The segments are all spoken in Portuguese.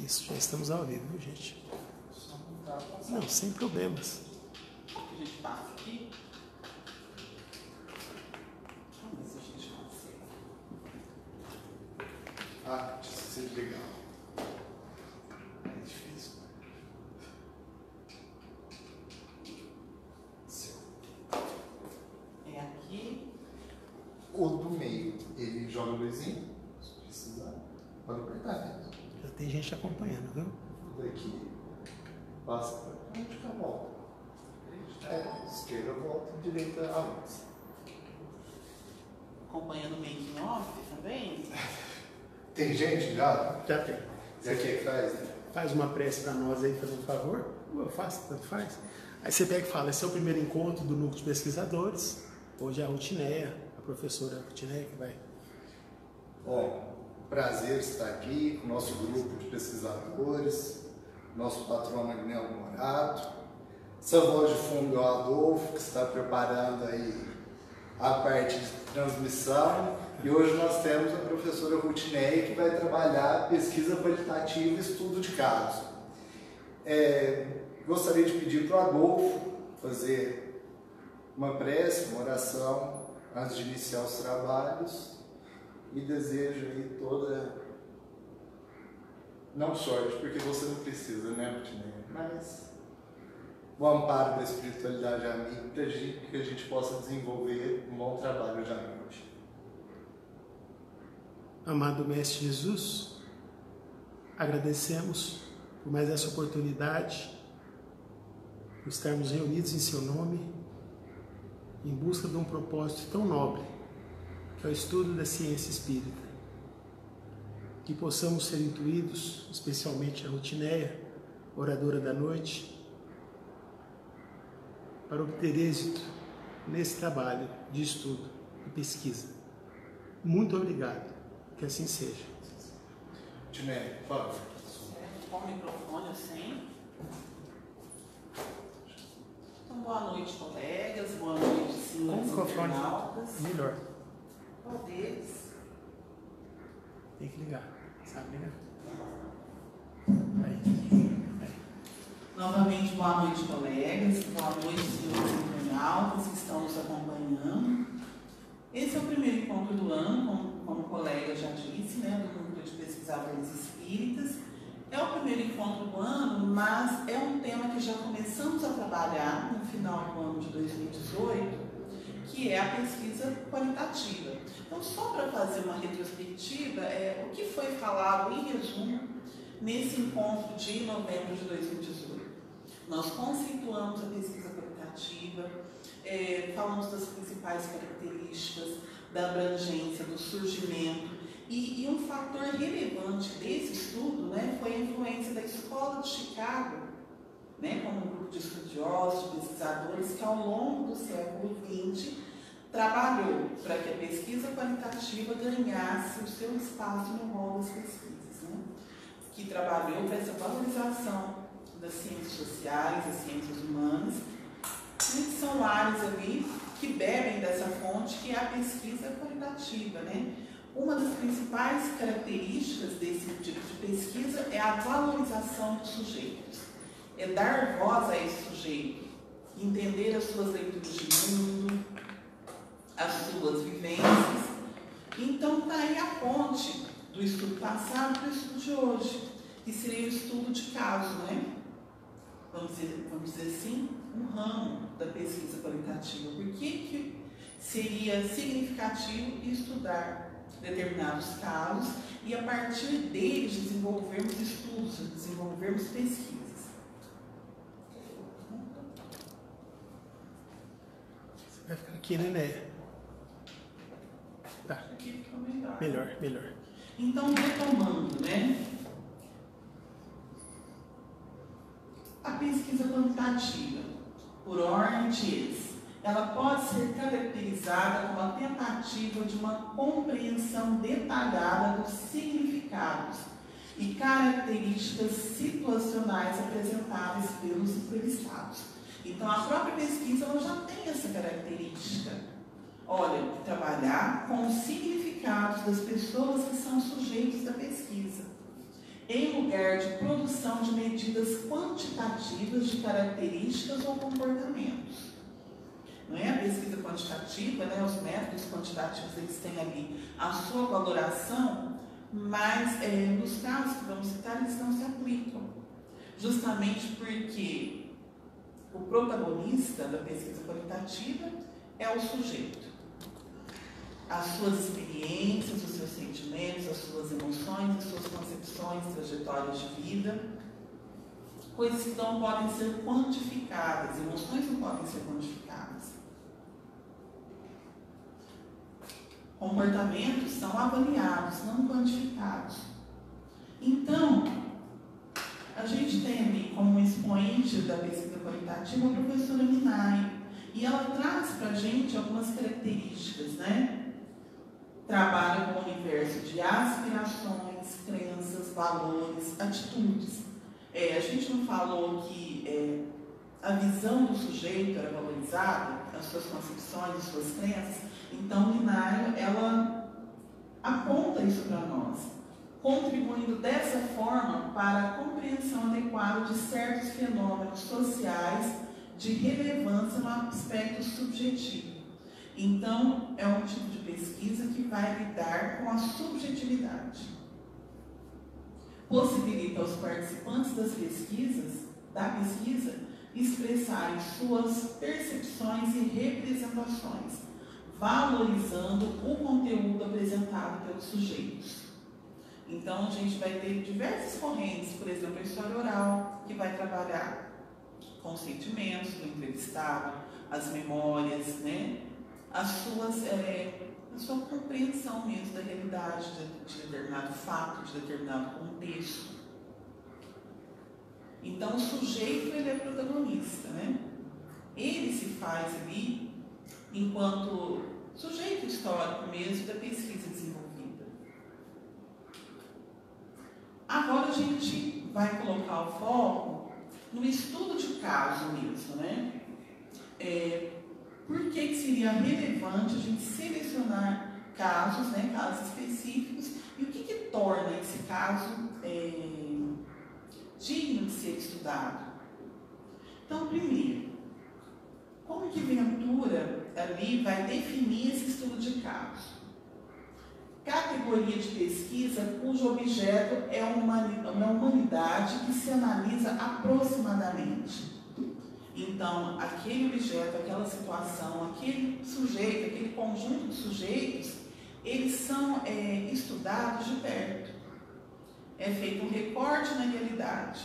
Isso, já estamos ao vivo, viu, gente? Não, sem problemas. A gente passa aqui. Vamos ver se a gente consegue. Ah, isso é legal. É difícil. É aqui. O do meio, ele joga a luzinha, se precisar. Pode apertar, né? Já tem gente acompanhando, viu? O daqui passa para frente e volta. Esquerda volta, direita avança. Acompanhando o making off também. Tem gente já? Já tem. Você quer que faz? Né? Faz uma prece para nós aí, faz um favor. Eu faço, tanto faz. Aí você pega e fala, esse é o primeiro encontro do núcleo de pesquisadores. Hoje é a Rutineia, a professora Rutineia que vai. Bom, prazer estar aqui com o nosso grupo de pesquisadores, nosso patrono Agnello Morato. Essa voz de fundo é o Adolfo, que está preparando aí a parte de transmissão. E hoje nós temos a professora Rutineia, que vai trabalhar pesquisa qualitativa e estudo de caso. Gostaria de pedir para o Adolfo fazer uma prece, uma oração, antes de iniciar os trabalhos. E desejo aí toda, não sorte, porque você não precisa, né, Rutineia? Mas o amparo da espiritualidade amiga para que a gente possa desenvolver um bom trabalho hoje à noite. Amado Mestre Jesus, agradecemos por mais essa oportunidade, por estarmos reunidos em seu nome, em busca de um propósito tão nobre, que é o estudo da ciência espírita. Que possamos ser intuídos, especialmente a Rutineia, oradora da noite, para obter êxito nesse trabalho de estudo e pesquisa. Muito obrigado, que assim seja. Rutineia, por favor. Com o microfone assim. Então, boa noite, colegas. Boa noite, senhores internautas. Melhor. Qual deles? Tem que ligar, sabe ligar? Aí. Novamente, boa noite, colegas. Boa noite, senhores internautas que estão nos acompanhando. Esse é o primeiro encontro do ano, como o colega já disse, né, do Núcleo de Pesquisadores Espíritas. É o primeiro encontro do ano, mas é um tema que já começamos a trabalhar no final do ano de 2018, que é a pesquisa qualitativa. Então, só para fazer uma retrospectiva, o que foi falado em resumo nesse encontro de novembro de 2018. Nós conceituamos a pesquisa qualitativa, falamos das principais características, da abrangência, do surgimento, e um fator relevante desse estudo, né, foi a influência da Escola de Chicago, né, como um grupo de estudiosos, de pesquisadores, que ao longo do século XX trabalhou para que a pesquisa qualitativa ganhasse o seu espaço no rol das pesquisas, né? Que trabalhou para essa valorização das ciências sociais, das ciências humanas, e são áreas ali que bebem dessa fonte, que é a pesquisa qualitativa, né? Uma das principais características desse tipo de pesquisa é a valorização dos sujeitos, é dar voz a esse sujeito, entender as suas leituras de mundo, as suas vivências. Então está aí a ponte do estudo passado para o estudo de hoje, que seria o estudo de caso, né? Vamos dizer assim, um ramo da pesquisa qualitativa. Por que seria significativo estudar determinados casos e, a partir deles, desenvolvermos estudos, desenvolvermos pesquisas? Você vai ficar aqui, né, Néia? Tá. Aqui fica melhor. Melhor. Então, retomando, né? A pesquisa quantitativa, por ordem de eles, ela pode ser caracterizada como a tentativa de uma compreensão detalhada dos significados e características situacionais apresentáveis pelos entrevistados. Então, a própria pesquisa ela já tem essa característica. Olha, trabalhar com os significados das pessoas que são sujeitos da pesquisa. em lugar de produção de medidas quantitativas de características ou comportamentos. Não é? A pesquisa quantitativa, né, os métodos quantitativos, eles têm ali a sua valoração, mas nos casos que vamos citar, eles não se aplicam. Justamente porque o protagonista da pesquisa qualitativa é o sujeito. As suas experiências, os seus sentimentos, as suas emoções, as suas concepções, trajetórias de vida, coisas que não podem ser quantificadas, emoções não podem ser quantificadas. Comportamentos são avaliados, não quantificados. Então, a gente tem ali como expoente da pesquisa qualitativa a professora Minai, e ela traz para a gente algumas características, né? Trabalha com o universo de aspirações, crenças, valores, atitudes. A gente não falou que a visão do sujeito era valorizada, as suas concepções, as suas crenças. Então, Minai, ela aponta isso para nós, contribuindo dessa forma para a compreensão adequada de certos fenômenos sociais de relevância no aspecto subjetivo. Então, é um tipo de pesquisa que vai lidar com a subjetividade. Possibilita aos participantes da pesquisa, expressarem suas percepções e representações, valorizando o conteúdo apresentado pelos sujeitos. Então, a gente vai ter diversas correntes, por exemplo, a história oral, que vai trabalhar com os sentimentos do entrevistado, as memórias, né? A sua compreensão mesmo da realidade de determinado fato, de determinado contexto. Então, o sujeito, ele é protagonista, né? Ele se faz ali enquanto sujeito histórico mesmo da pesquisa desenvolvida. Agora a gente vai colocar o foco no estudo de caso mesmo, né? Por que seria relevante a gente selecionar casos, né, casos específicos, e o que torna esse caso digno de ser estudado? Então, primeiro, como que Ventura ali vai definir esse estudo de caso? Categoria de pesquisa cujo objeto é uma humanidade que se analisa aproximadamente. Então, aquele objeto, aquela situação, aquele sujeito, aquele conjunto de sujeitos, eles são estudados de perto. É feito um recorte na realidade.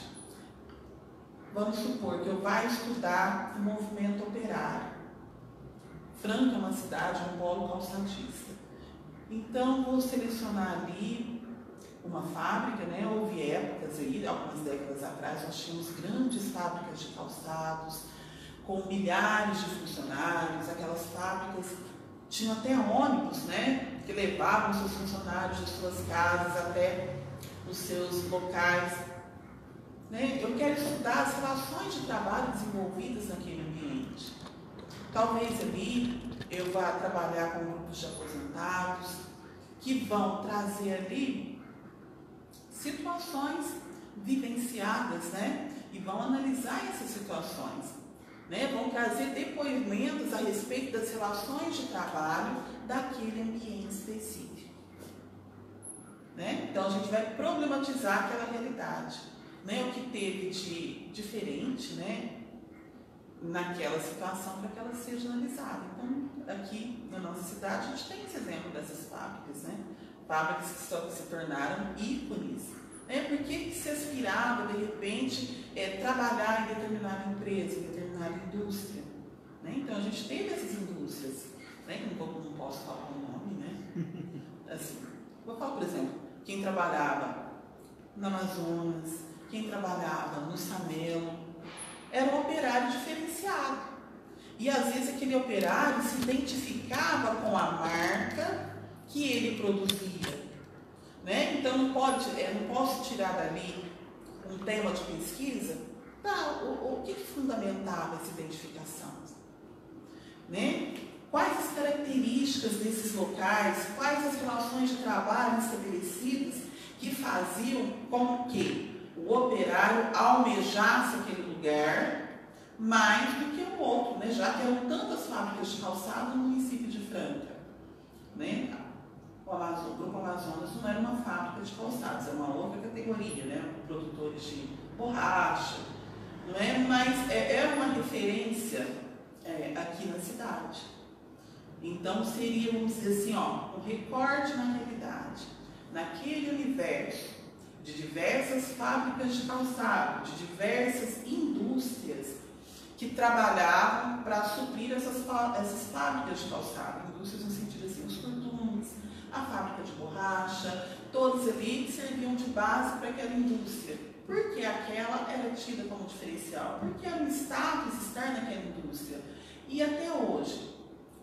Vamos supor que eu vá estudar o movimento operário. Franca é uma cidade, um polo calçadista. Então, vou selecionar ali uma fábrica, né? Houve épocas aí, algumas décadas atrás, nós tínhamos grandes fábricas de calçados, com milhares de funcionários, aquelas fábricas tinham até ônibus, né? Que levavam seus funcionários de suas casas até os seus locais. Né? Eu quero estudar as relações de trabalho desenvolvidas naquele ambiente. Talvez ali eu vá trabalhar com grupos de aposentados que vão trazer ali situações vivenciadas, né? E vão analisar essas situações, né? Vão trazer depoimentos a respeito das relações de trabalho daquele ambiente específico, né? Então a gente vai problematizar aquela realidade, né? O que teve de diferente, né? Naquela situação para que ela seja analisada. Então, aqui na nossa cidade, a gente tem esse exemplo dessas fábricas, né? Fábricas que se tornaram ícones. Né? Por que se aspirava, de repente, trabalhar em determinada empresa, em determinada indústria? Né? Então, a gente teve essas indústrias, né? Que não posso falar o nome, né? Assim, vou falar, por exemplo, quem trabalhava no Amazonas, quem trabalhava no Samelo, era um operário diferenciado. E às vezes aquele operário se identificava com a marca que ele produzia. Né? Então não posso tirar dali um tema de pesquisa. O que fundamentava essa identificação? Né? Quais as características desses locais, quais as relações de trabalho estabelecidas que faziam com que o operário almejasse aquele lugar mais do que o outro, né? Já que eram tantas fábricas de calçado no município de Franca, né? O Grupo Amazonas não era uma fábrica de calçados, era uma outra categoria, né? Produtores de borracha, não é? Mas é uma referência aqui na cidade. Então seria, vamos dizer assim, ó, um recorte na realidade, naquele universo de diversas fábricas de calçado, de diversas indústrias que trabalhavam para suprir essas fábricas de calçado, indústrias no sentido assim, os cortumes, a fábrica de borracha, todos ali serviam de base para aquela indústria. Porque aquela era tida como diferencial, porque era um status estar naquela indústria. E até hoje,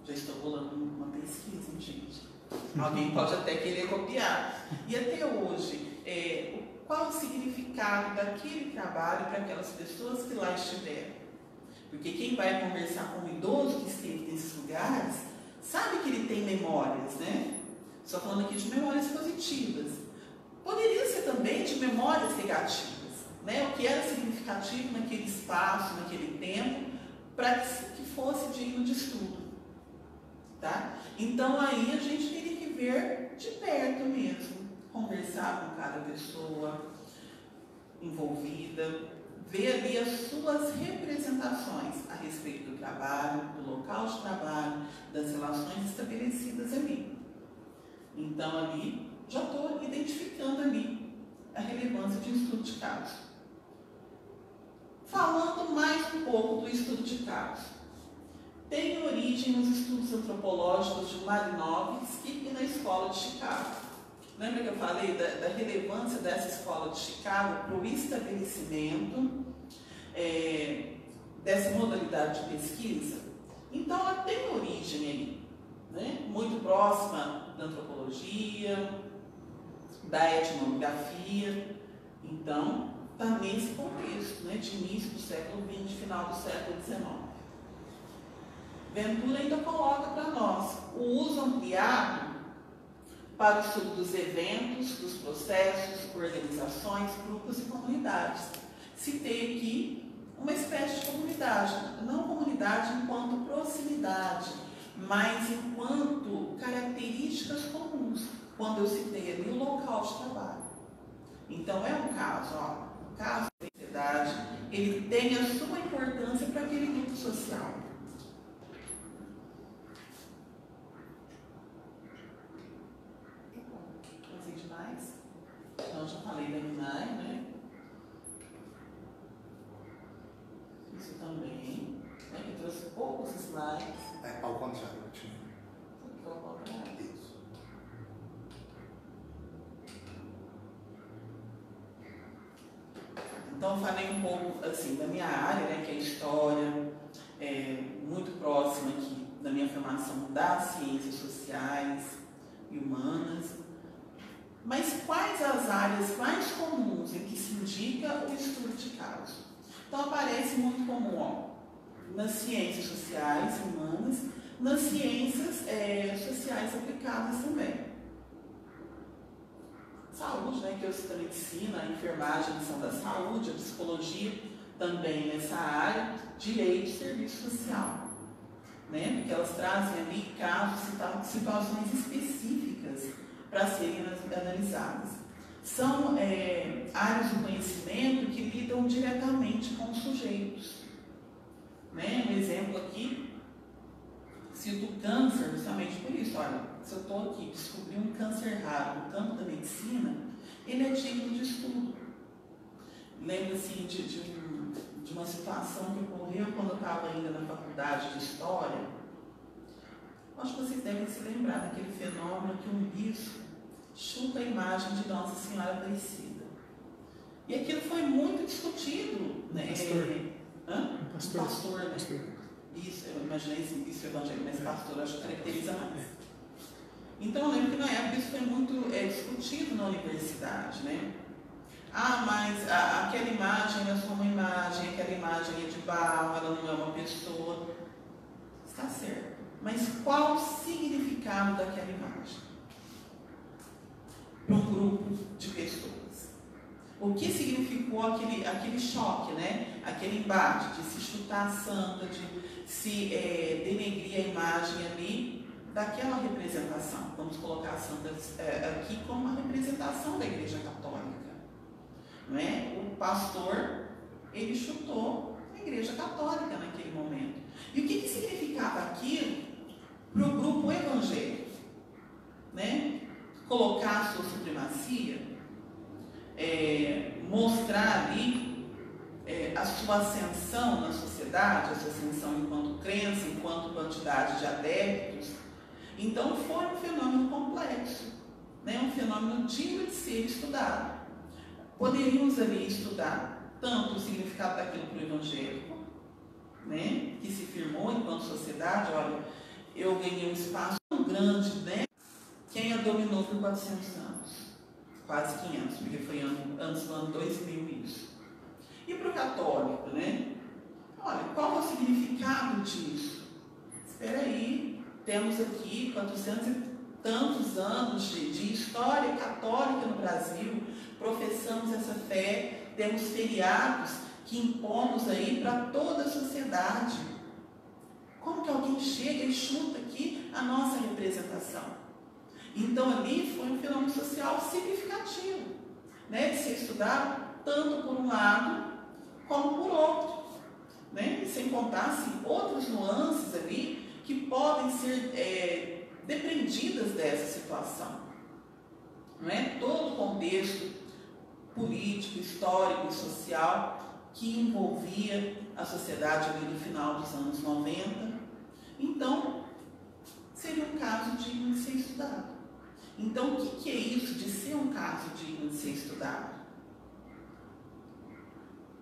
já estou rolando uma pesquisa, gente. Alguém pode até querer copiar. E até hoje, qual o significado daquele trabalho para aquelas pessoas que lá estiveram? Porque quem vai conversar com um idoso que esteve nesses lugares, sabe que ele tem memórias, né? Só falando aqui de memórias positivas. Poderia ser também de memórias negativas, né? O que era significativo naquele espaço, naquele tempo, para que fosse digno de estudo. Tá? Então aí a gente teria que ver de perto mesmo, conversar com cada pessoa envolvida, ver ali as suas representações a respeito do trabalho, do local de trabalho, das relações estabelecidas ali. Então ali já estou identificando ali a relevância de um estudo de caso. Falando mais um pouco do estudo de caso. Tem origem nos estudos antropológicos de Malinowski e na Escola de Chicago. Lembra que eu falei da relevância dessa Escola de Chicago para o estabelecimento dessa modalidade de pesquisa? Então, ela tem origem aí, né? Muito próxima da antropologia, da etnografia. Então, está nesse contexto, né? De início do século XX, final do século XIX. Ventura ainda coloca para nós o uso ampliado para o estudo dos eventos, dos processos, organizações, grupos e comunidades. Citei aqui uma espécie de comunidade, não comunidade enquanto proximidade, mas enquanto características comuns, quando eu citei ali o local de trabalho. Então é um caso, ó, o caso da sociedade, ele tem a sua importância para aquele grupo social. Então, já falei da MINAI, né? Isso também. Né? Eu trouxe poucos slides. Ao contrário, Tim. Ao contrário. Isso. Então, falei um pouco, assim, da minha área, né? Que é a história, muito próxima aqui da minha formação das ciências sociais e humanas. Mas quais as áreas mais comuns em que se indica o estudo de caso? Então aparece muito comum, ó, nas ciências sociais e humanas, nas ciências sociais aplicadas também. Saúde, né, que eu cito a medicina, a enfermagem, a lição da saúde, a psicologia também nessa área, direito e serviço social. Né, porque elas trazem ali casos, situações específicas para serem analisadas. São áreas do conhecimento que lidam diretamente com os sujeitos. Né? Um exemplo aqui, cito o câncer, justamente por isso. Olha, se eu estou aqui, descobri um câncer raro no campo da medicina, ele é digno de estudo. Lembro assim, de uma situação que ocorreu quando eu estava ainda na faculdade de História. Acho que vocês devem se lembrar daquele fenômeno que um bispo chuta a imagem de Nossa Senhora Aparecida. E aquilo foi muito discutido. Né? Pastor, né? Pastor. Isso, eu imaginei isso evangélico, mas pastor acho que caracteriza mais. Então eu lembro que na época isso foi muito discutido na universidade. Né? Ah, mas aquela imagem é só uma imagem, aquela imagem é de barro, ela não é uma pessoa. Está certo. Mas qual o significado daquela imagem? para um grupo de pessoas. O que significou aquele choque, né? Aquele embate de se chutar a santa, de se denegrir a imagem ali daquela representação. Vamos colocar a santa aqui como uma representação da Igreja Católica. Não é? O pastor, ele chutou a Igreja Católica naquele momento. E o que significava aquilo para o grupo evangélico? Né? Colocar a sua supremacia, mostrar ali a sua ascensão na sociedade, a sua ascensão enquanto crença, enquanto quantidade de adeptos. Então foi um fenômeno complexo, né? Um fenômeno digno de ser estudado. Poderíamos ali estudar tanto o significado daquilo para o evangélico, né? Que se firmou enquanto sociedade. Olha, eu ganhei um espaço tão grande, né? Quem a dominou por 400 anos? Quase 500, porque foi antes do ano 2000 isso. E para o católico, né? Olha, qual é o significado disso? Espera aí, temos aqui 400 e tantos anos de história católica no Brasil, professamos essa fé, temos feriados que impomos aí para toda a sociedade. Como que alguém chega e chuta aqui a nossa representação? Então ali foi um fenômeno social significativo, né, de ser estudado tanto por um lado como por outro, né, e sem contar assim, outras nuances ali que podem ser depreendidas dessa situação. Não é? Todo o contexto político, histórico e social que envolvia a sociedade ali no final dos anos 90. Então, seria um caso digno de ser estudado. Então, o que é isso de ser um caso digno de ser estudado?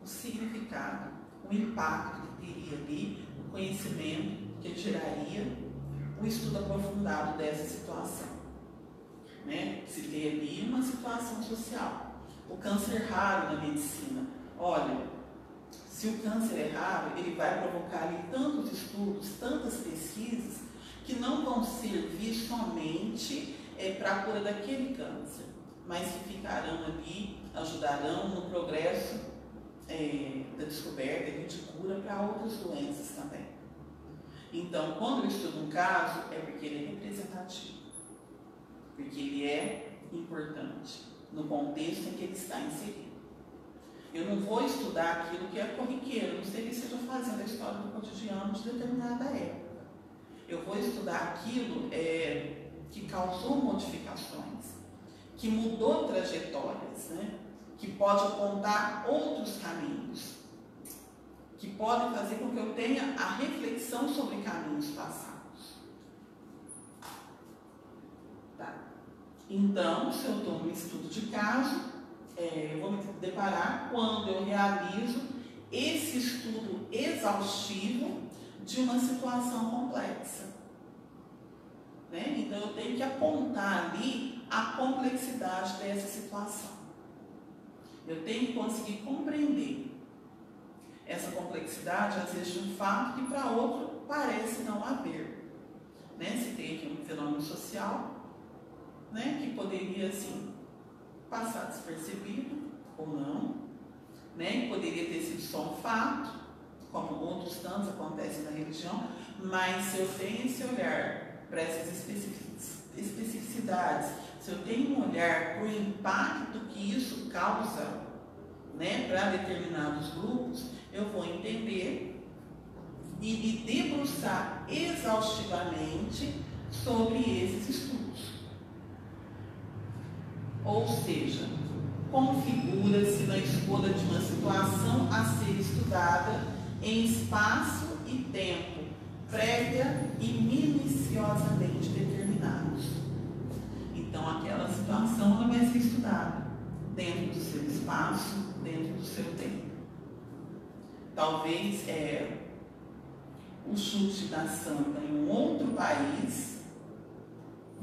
O significado, o impacto que teria ali, o conhecimento que geraria, o estudo aprofundado dessa situação. Né? Se tem ali uma situação social. O câncer raro na medicina. Olha, se o câncer é raro, ele vai provocar ali tantos estudos, tantas pesquisas, que não vão servir somente para a cura daquele câncer, mas que ficarão ali, ajudarão no progresso da descoberta e de cura para outras doenças também. Então, quando eu estudo um caso, é porque ele é representativo, porque ele é importante no contexto em que ele está inserido. Eu não vou estudar aquilo que é corriqueiro, não sei que esteja fazendo a história do cotidiano de determinada época. Eu vou estudar aquilo que causou modificações, que mudou trajetórias, né? Que pode apontar outros caminhos, que podem fazer com que eu tenha a reflexão sobre caminhos passados. Tá. Então, se eu estou no estudo de caso, eu vou me deparar quando eu realizo esse estudo exaustivo de uma situação complexa. Né? Então, eu tenho que apontar ali a complexidade dessa situação. Eu tenho que conseguir compreender essa complexidade, às vezes, de um fato que para outro parece não haver. Né? Se tem aqui um fenômeno social, né, que poderia, assim, passar despercebido ou não, né, que poderia ter sido só um fato, como outros tantos acontecem na religião, mas se eu tenho esse olhar para essas especificidades, se eu tenho um olhar para o impacto que isso causa, né, para determinados grupos, eu vou entender e me debruçar exaustivamente sobre esses estudos. Ou seja, configura-se na escolha de uma situação a ser estudada em espaço e tempo prévia e minuciosamente determinados. Então, aquela situação ela vai ser estudada dentro do seu espaço, dentro do seu tempo. Talvez o chute da santa em um outro país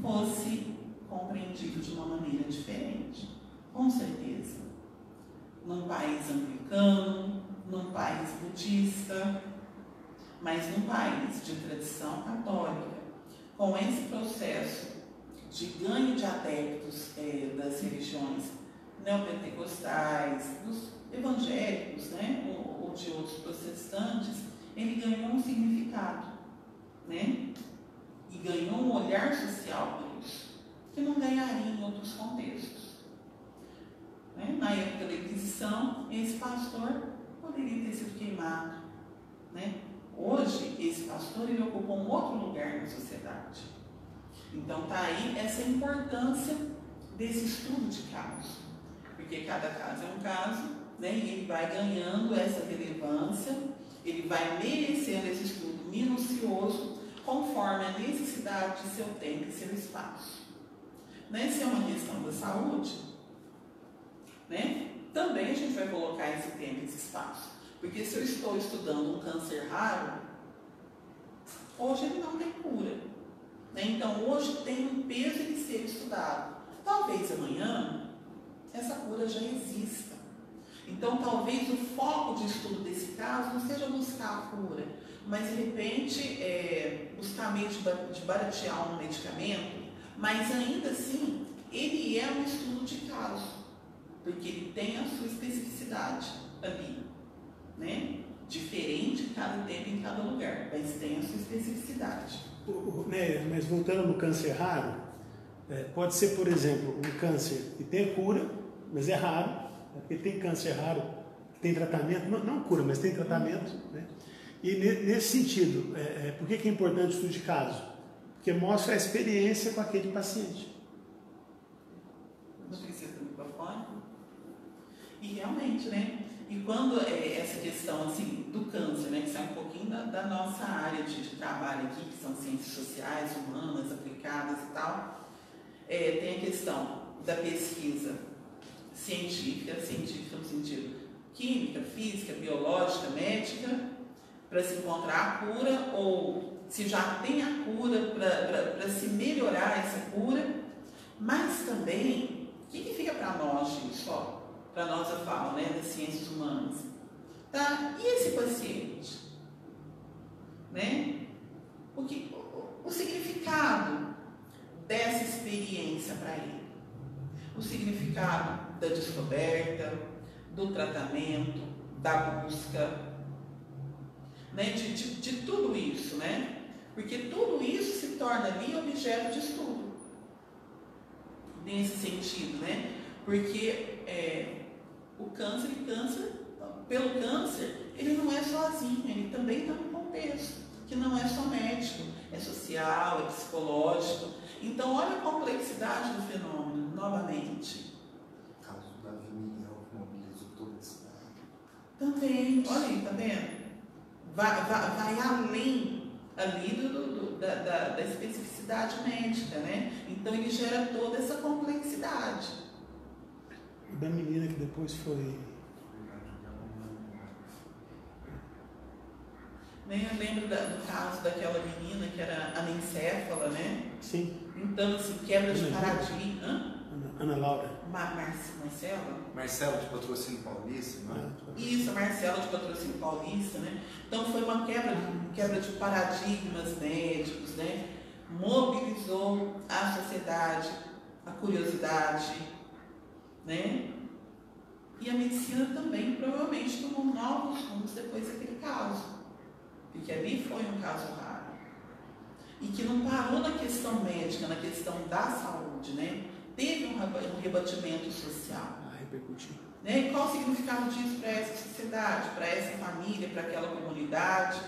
fosse compreendido de uma maneira diferente, com certeza. Num país anglicano, num país budista, mas num país de tradição católica, com esse processo de ganho de adeptos das religiões neopentecostais, dos evangélicos, né, ou de outros protestantes, ele ganhou um significado, né, e ganhou um olhar social por isso, que não ganharia em outros contextos. Né? Na época da Inquisição, esse pastor poderia ter sido queimado. Né? Hoje, esse pastor ele ocupa um outro lugar na sociedade. Então, está aí essa importância desse estudo de caso. Porque cada caso é um caso, né? E ele vai ganhando essa relevância, ele vai merecendo esse estudo minucioso, conforme a necessidade de seu tempo e seu espaço. Né? Se é uma questão da saúde, né? Também a gente vai colocar esse tempo e esse espaço. Porque se eu estou estudando um câncer raro, hoje ele não tem cura. Né? Então, hoje tem um peso de ser estudado. Talvez amanhã essa cura já exista. Então, talvez o foco de estudo desse caso não seja buscar a cura, mas de repente buscar meio de baratear um medicamento, mas ainda assim ele é um estudo de caso, porque ele tem a sua especificidade ali, né? Diferente em cada tempo, em cada lugar, mas tem a sua especificidade. Mas voltando no câncer raro, pode ser, por exemplo, um câncer que tem cura, mas é raro, porque tem câncer raro que tem tratamento, não cura, mas tem tratamento, né? E nesse sentido, por que é importante o estudo de caso? Porque mostra a experiência com aquele paciente. Não precisa do microfone. E realmente, né? E quando essa questão assim, do câncer, né, que sai um pouquinho da nossa área de trabalho aqui, que são ciências sociais, humanas, aplicadas e tal, tem a questão da pesquisa científica no sentido química, física, biológica, médica, para se encontrar a cura, ou se já tem a cura, para se melhorar essa cura, mas também, o que fica para nós, gente, para nós eu falo, né, das ciências humanas, tá? E esse paciente, né? O significado dessa experiência para ele, o significado da descoberta, do tratamento, da busca, né, de tudo isso, né? Porque tudo isso se torna ali objeto de estudo, nesse sentido, né? Porque o câncer, pelo câncer, ele não é sozinho, ele também está num contexto, que não é só médico, é social, é psicológico. Então, olha a complexidade do fenômeno, novamente. O caso da Miguel mobilizou toda a cidade. Também, olha aí, tá vendo? Vai além ali da especificidade médica, né? Então, ele gera toda essa complexidade. Da menina que depois foi... Eu lembro do caso daquela menina que era anencéfala, né? Sim. Então, assim, quebra de paradigma. Ana Laura. Marcela? Marcelo de Patrocínio Paulista, né? Isso, a Marcela de Patrocínio Paulista, né? Então, foi uma quebra de paradigmas médicos, né? Mobilizou a sociedade, a curiosidade, né? E a medicina também provavelmente tomou novos rumos depois daquele caso, porque ali foi um caso raro e que não parou na questão médica, na questão da saúde, né? Teve um rebatimento social. Repercutiu. Né? E qual o significado disso para essa sociedade, para essa família, para aquela comunidade?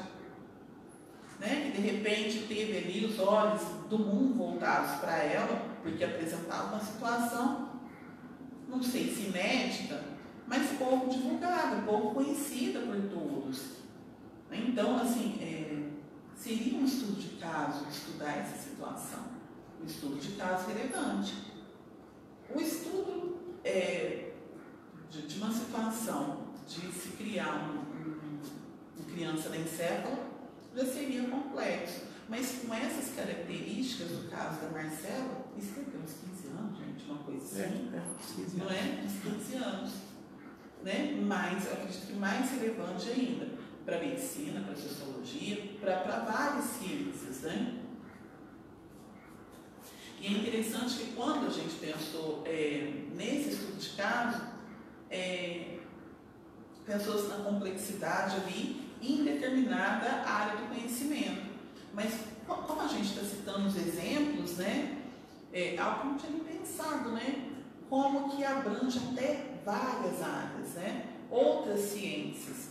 Né? Que de repente teve ali os olhos do mundo voltados para ela, porque apresentava uma situação, não sei se inédita, mas pouco divulgada, pouco conhecida por todos. Então, assim, seria um estudo de caso estudar essa situação, um estudo de caso relevante. O estudo de uma situação de se criar uma criança anencéfala já seria complexo, mas com essas características do caso da Marcela, isso tem uns 15 anos, gente, uma coisa assim, não é? Uns 15 anos. Né? Mas eu acredito que mais relevante ainda para a medicina, para a sociologia, para várias ciências, né? E é interessante que quando a gente pensou nesse estudo de caso, pensou-se na complexidade ali em determinada área do conhecimento. Mas como a gente está citando os exemplos, né, algo que não tinha nem pensado, né, como que abrange até várias áreas, né, outras ciências.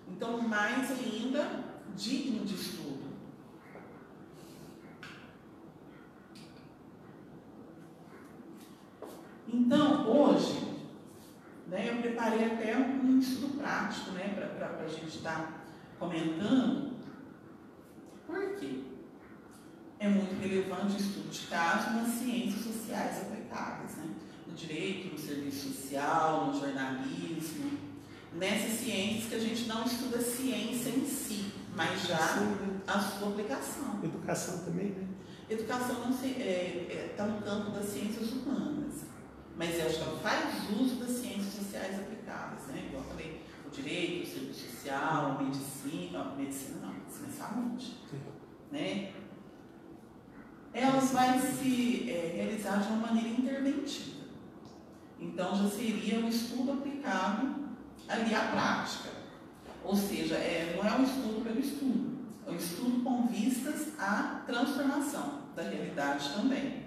Então, mais ainda, digno de estudo. Então, hoje, né, eu preparei até um estudo prático, né, para a gente estar comentando. Por quê? É muito relevante o estudo de caso nas ciências sociais aplicadas, né? No direito, no serviço social, no jornalismo, nessas ciências que a gente não estuda a ciência em si, mas já a sua aplicação. Educação também, né? Educação não está no campo das ciências humanas, mas eu acho que ela faz uso das ciências sociais aplicadas, né? Igual eu falei, o direito, o serviço social, a medicina é saúde, né? Elas vai se realizar de uma maneira interventiva. Então, já seria um estudo aplicado ali à prática. Ou seja, não é um estudo pelo estudo, é um estudo com vistas à transformação da realidade também.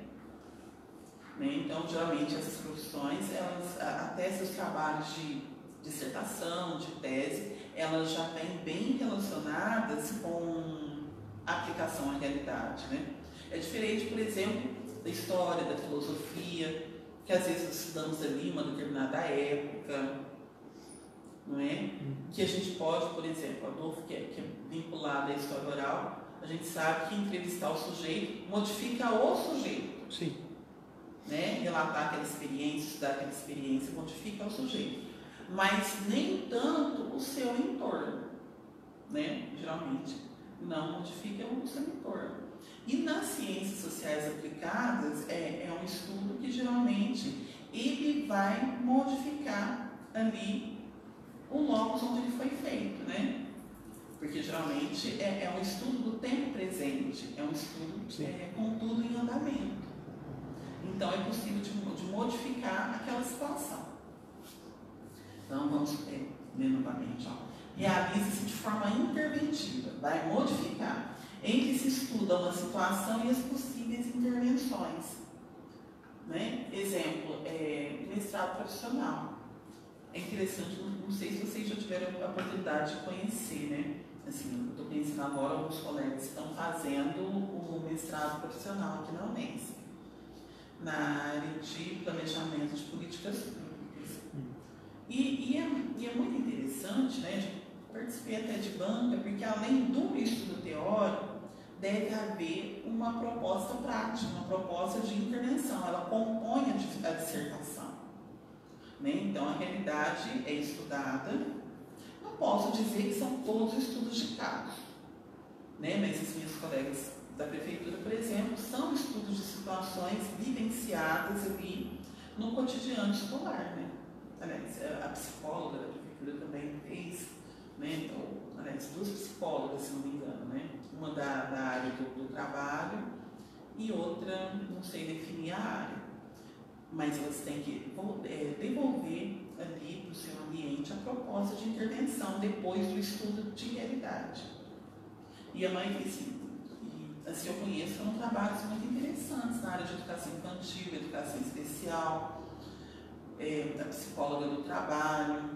Né? Então, geralmente, essas profissões, elas, até seus trabalhos de dissertação, de tese, elas já vêm bem relacionadas com a aplicação à realidade, né? É diferente, por exemplo, da história, da filosofia, que às vezes estudamos ali uma determinada época, não é? Que a gente pode, por exemplo, Adolfo, que é vinculado à história oral, a gente sabe que entrevistar o sujeito modifica o sujeito. Sim. Né? Relatar aquela experiência, estudar aquela experiência, modifica o sujeito. Mas nem tanto o seu entorno, né? Geralmente, não modifica o seu entorno. E nas ciências sociais aplicadas, é um estudo que geralmente ele vai modificar ali o locus onde ele foi feito, né? Porque geralmente é um estudo do tempo presente, é um estudo com tudo em andamento. Então é possível de modificar aquela situação. Então vamos ler novamente. Realiza-se de forma interventiva, vai modificar. Em que se estuda uma situação e as possíveis intervenções. Né? Exemplo, mestrado profissional. É interessante, não sei se vocês já tiveram a oportunidade de conhecer, né? Assim, eu estou conhecendo agora alguns colegas que estão fazendo o mestrado profissional aqui na Unesp, na área de planejamento de políticas públicas. E é muito interessante, né? Participei até de banca, porque além do estudo teórico, deve haver uma proposta prática, uma proposta de intervenção, ela compõe a dissertação. Né? Então, a realidade é estudada, não posso dizer que são todos estudos de caso, né? Mas as minhas colegas da prefeitura, por exemplo, são estudos de situações vivenciadas ali no cotidiano escolar. Né? Aliás, a psicóloga da prefeitura também fez, né? Então, aliás, duas psicólogas, se não me engano, né? Uma da área do trabalho e outra, não sei definir a área, mas elas têm que devolver ali para o seu ambiente a proposta de intervenção depois do estudo de realidade. E a maioria, assim eu conheço, são trabalhos muito interessantes na área de educação infantil, educação especial, da psicóloga do trabalho,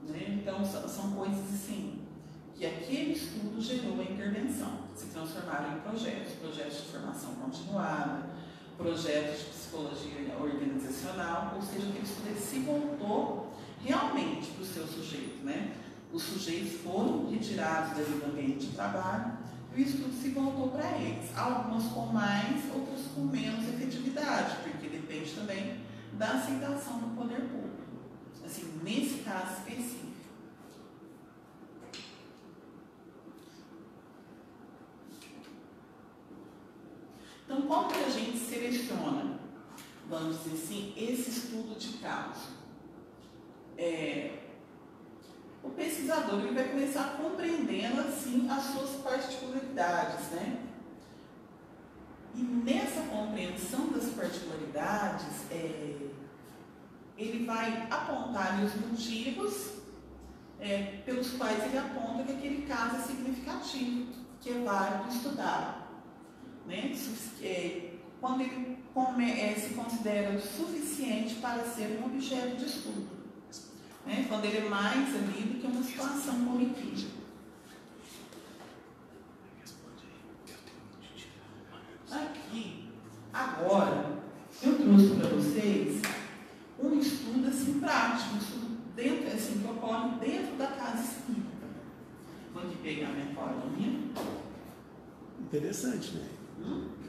né? Então são coisas assim que aquele estudo gerou a intervenção, se transformaram em projetos de formação continuada, projetos de psicologia organizacional, ou seja, aquele estudo se voltou realmente para o seu sujeito, né? Os sujeitos foram retirados do ambiente de trabalho e o estudo se voltou para eles, algumas com mais, outras com menos efetividade, porque depende também da aceitação do poder público, assim, nesse caso específico. Então, como que a gente seleciona, vamos dizer assim, esse estudo de caso? O pesquisador ele vai começar compreendendo assim as suas particularidades, né? E nessa compreensão das particularidades, ele vai apontar os motivos pelos quais ele aponta que aquele caso é significativo, que é válido estudar. Né? Quando ele se considera o suficiente para ser um objeto de estudo. Né? Quando ele é mais ali do que uma situação corriqueira. Aqui, agora, eu trouxe para vocês um estudo assim prático, um estudo dentro, assim, que ocorre dentro da casa espírita. Vou aqui pegar minha colinha. Interessante, né?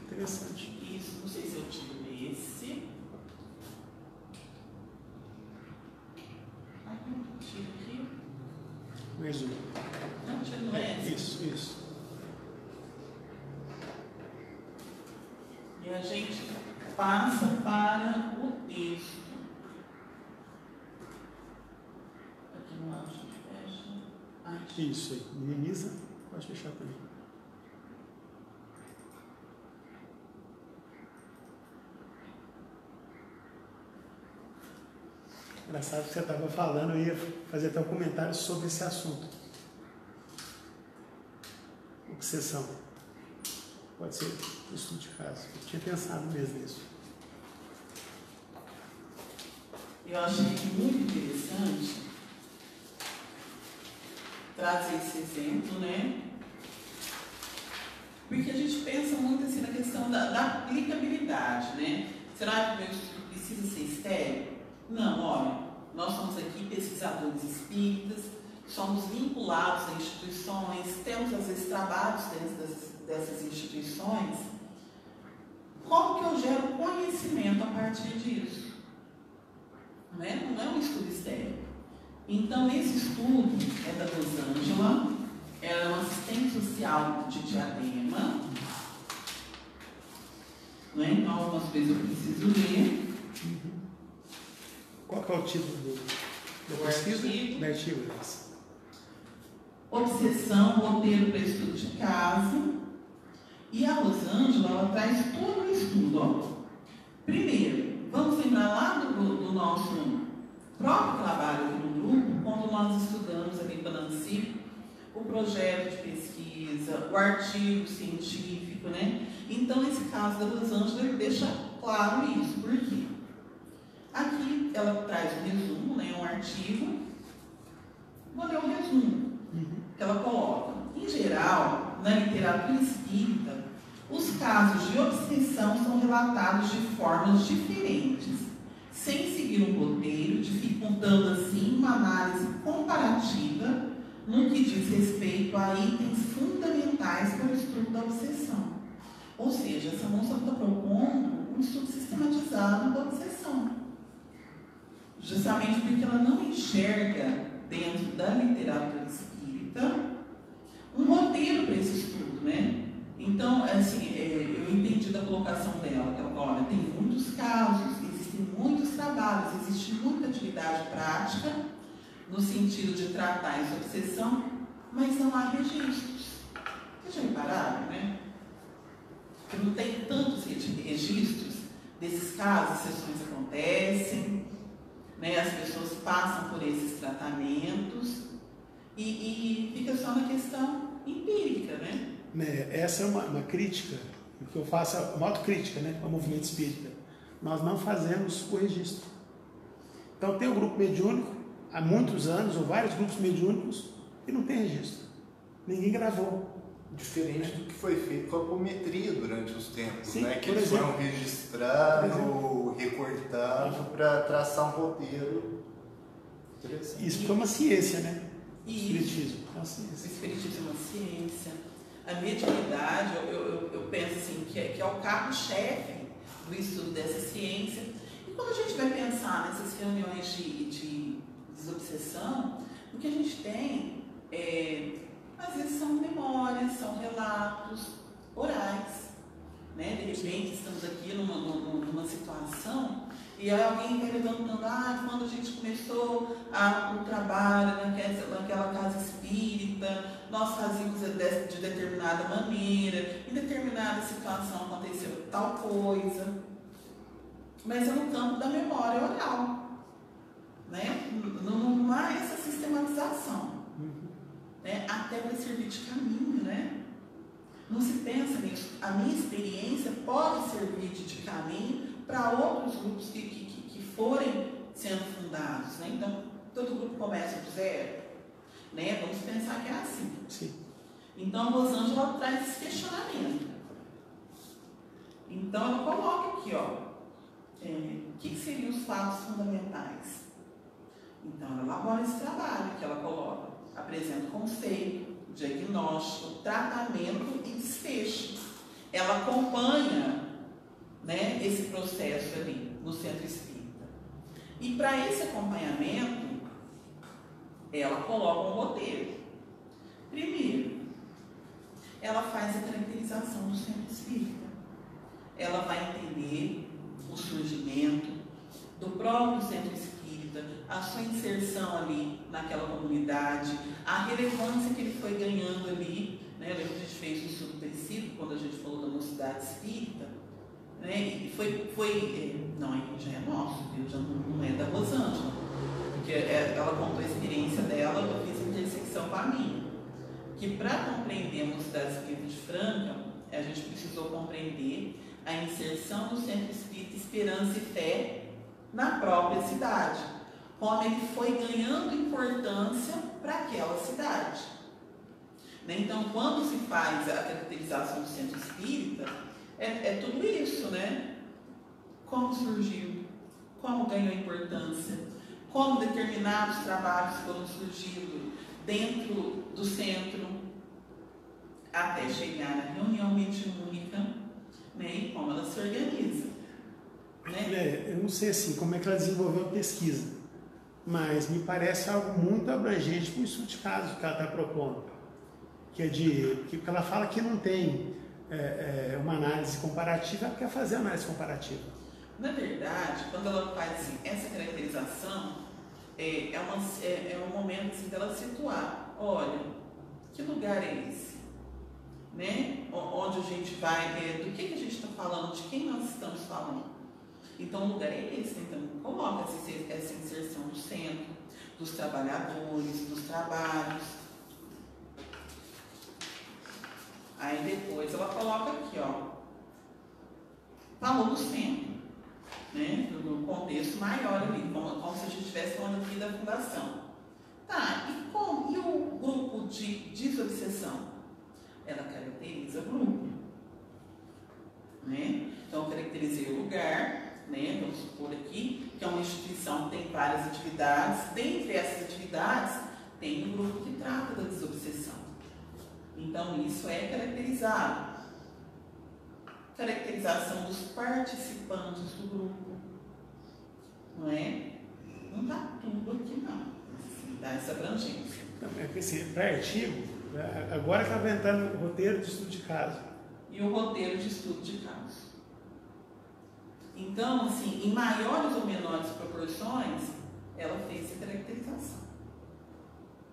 Interessante. Isso, não sei se eu tiro esse. Tiro aqui. Um resumo. Não, tiro no S. Isso. E a gente passa para o texto. Aqui no lado a gente fecha. Isso aí. Minimiza. Pode fechar também. Engraçado que você estava falando, eu ia fazer até um comentário sobre esse assunto. Obsessão. Pode ser um estudo de caso. Eu tinha pensado mesmo nisso. Eu achei muito interessante trazer esse exemplo, né? Porque a gente pensa muito assim na questão da aplicabilidade, né? Será que o meu estudo precisa ser estéril? Não, olha, nós somos aqui pesquisadores espíritas, somos vinculados a instituições, temos às vezes trabalhos dentro dessas instituições. Como que eu gero conhecimento a partir disso? Não é um estudo estéril. Então, esse estudo é da Rosângela, ela é uma assistente social de Diadema. Não é? Então, algumas coisas eu preciso ler. Qual que é o título da pesquisa? Do artigo. Obsessão, roteiro para estudo de caso. E a Rosângela, ela traz todo o estudo. Ó. Primeiro, vamos lembrar lá do nosso próprio trabalho aqui no grupo, quando nós estudamos ali com a Nancy, o projeto de pesquisa, o artigo científico, né? Então, esse caso da Rosângela, ele deixa claro isso. Por quê? Aqui ela traz um resumo, né, um artigo. Vou ler o resumo que ela coloca. Em geral, na literatura espírita, os casos de obsessão são relatados de formas diferentes, sem seguir um roteiro, dificultando assim uma análise comparativa no que diz respeito a itens fundamentais para o estudo da obsessão. Ou seja, essa moça está propondo um estudo sistematizado da obsessão. Justamente porque ela não enxerga, dentro da literatura espírita, um roteiro para esse estudo, né? Então, assim, eu entendi da colocação dela, que ela fala, olha, tem muitos casos, existem muitos trabalhos, existe muita atividade prática, no sentido de tratar essa obsessão, mas não há registros. Vocês já repararam, né? Que não tem tantos registros desses casos, sessões acontecem, né, as pessoas passam por esses tratamentos e fica só na questão empírica, né? Essa é uma crítica, o que eu faço é uma autocrítica, né, ao movimento espírita. Nós não fazemos o registro. Então tem o grupo mediúnico, há muitos anos, ou vários grupos mediúnicos, e não tem registro. Ninguém gravou. Diferente do que foi feito com a apometria durante os tempos, sim, né? Que eles foram registrando, recortando para traçar um roteiro. Isso foi uma ciência, né? O espiritismo é uma ciência. O espiritismo é uma ciência. A mediunidade, eu penso assim, que é o carro-chefe do estudo dessa ciência. E quando a gente vai pensar nessas reuniões de desobsessão, o que a gente tem às vezes são memórias, são relatos orais, né? De repente estamos aqui numa situação e alguém vai levantando, quando a gente começou o trabalho naquela casa espírita, nós fazíamos de determinada maneira, em determinada situação aconteceu tal coisa, mas é no campo da memória oral, né? Não há essa sistematização, né? Até para servir de caminho, né? Não se pensa nisso. A minha experiência pode servir de caminho para outros grupos que forem sendo fundados, né? Então, todo grupo começa do zero, né? Vamos pensar que é assim. Sim. Então, a Rosângela traz esse questionamento. Então, ela coloca aqui, ó, o que seriam os fatos fundamentais? Então, ela elabora esse trabalho que ela coloca. Apresenta o conceito, o diagnóstico, tratamento e desfecho. Ela acompanha, né, esse processo ali no centro espírita. E para esse acompanhamento, ela coloca um roteiro. Primeiro, ela faz a caracterização do centro espírita. Ela vai entender o surgimento do próprio centro espírita, a sua inserção ali naquela comunidade, a relevância que ele foi ganhando ali, né? A gente fez um estudo princípio quando a gente falou da mocidade espírita, né? E não, aí já é nosso, viu? Já não é da Rosângela, porque ela contou a experiência dela, eu fiz a intersecção com a minha, que para compreender a mocidade espírita de Franca, a gente precisou compreender a inserção do centro espírita Esperança e Fé na própria cidade, como ele foi ganhando importância para aquela cidade. Então, quando se faz a caracterização do centro espírita, é tudo isso, né? Como surgiu, como ganhou importância, como determinados trabalhos foram surgindo dentro do centro, até chegar na reunião mediúnica, né? E como ela se organiza. Né? Eu não sei assim como é que ela desenvolveu a pesquisa, mas me parece algo muito abrangente para o estudo de caso que ela está propondo, que ela fala que não tem uma análise comparativa, ela quer fazer análise comparativa. Na verdade, quando ela faz assim, essa caracterização, é um momento assim, dela situar, olha, que lugar é esse? Né? Onde a gente vai, do que a gente está falando, de quem nós estamos falando. Então, o lugar é esse. Então, coloca essa inserção do centro, dos trabalhadores, dos trabalhos. Aí, depois, ela coloca aqui, ó, falou do centro, né? No contexto maior ali, como se a gente estivesse falando aqui da fundação. Tá, e o grupo de desobsessão? Ela caracteriza o grupo, né? Então, eu caracterizei o lugar, né? Vamos supor aqui que é uma instituição que tem várias atividades. Dentre essas atividades, tem um grupo que trata da desobsessão. Então, isso é caracterizado. Caracterização dos participantes do grupo, não é? Não dá tudo aqui, não. Assim, dá essa abrangência. É que assim, para artigo, agora que ela vai entrar no roteiro de estudo de caso. E o roteiro de estudo de caso. Então, assim, em maiores ou menores proporções, ela fez essa caracterização.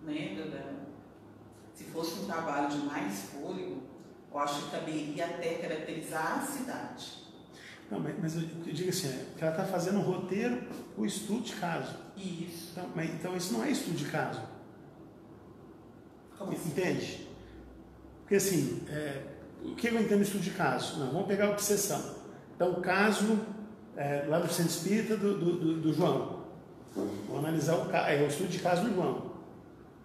Né? Se fosse um trabalho de mais fôlego, eu acho que caberia até caracterizar a cidade. Não, mas eu digo assim, que ela está fazendo um roteiro para o estudo de caso. Isso. Então isso não é estudo de caso. Como assim? Entende? Porque assim, o que eu entendo de estudo de caso? Não, vamos pegar a obsessão. Então, o caso lá no Centro Espírita do João. Vamos analisar o estudo de caso do João.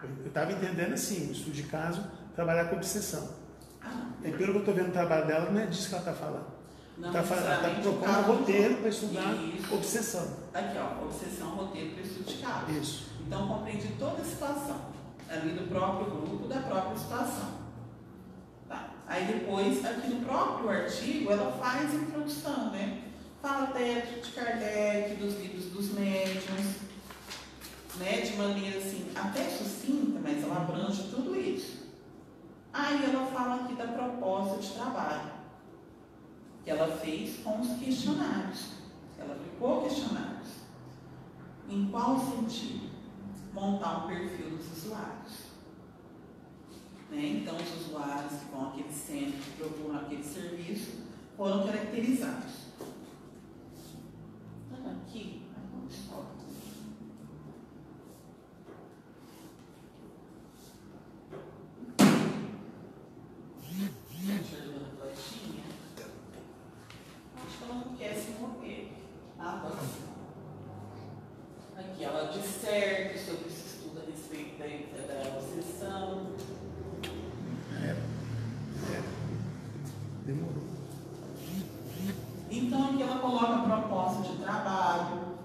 Eu estava entendendo assim, o estudo de caso, trabalhar com obsessão. E pelo que eu estou vendo o trabalho dela, não é disso que ela está falando. Ela está propondo um roteiro para estudar obsessão. Aqui, ó, obsessão, roteiro para estudo de caso. Isso. Então, compreendi toda a situação, ali do próprio grupo, da própria situação. Tá. Aí depois, aqui no próprio artigo, ela faz a introdução, né? Fala até de Kardec, dos livros dos médiuns, né? De maneira assim, até sucinta, mas ela abrange tudo isso. Aí ela fala aqui da proposta de trabalho que ela fez com os questionários. Ela aplicou questionários. Em qual sentido? Montar um perfil dos usuários. né? Então, os usuários que vão àquele centro, que procuram aquele serviço, foram caracterizados. Então, aqui, vamos só. Acho que ela não quer se mover. Aqui ela disserte sobre esse estudo a respeito da obsessão. Demorou. Então aqui ela coloca a proposta de trabalho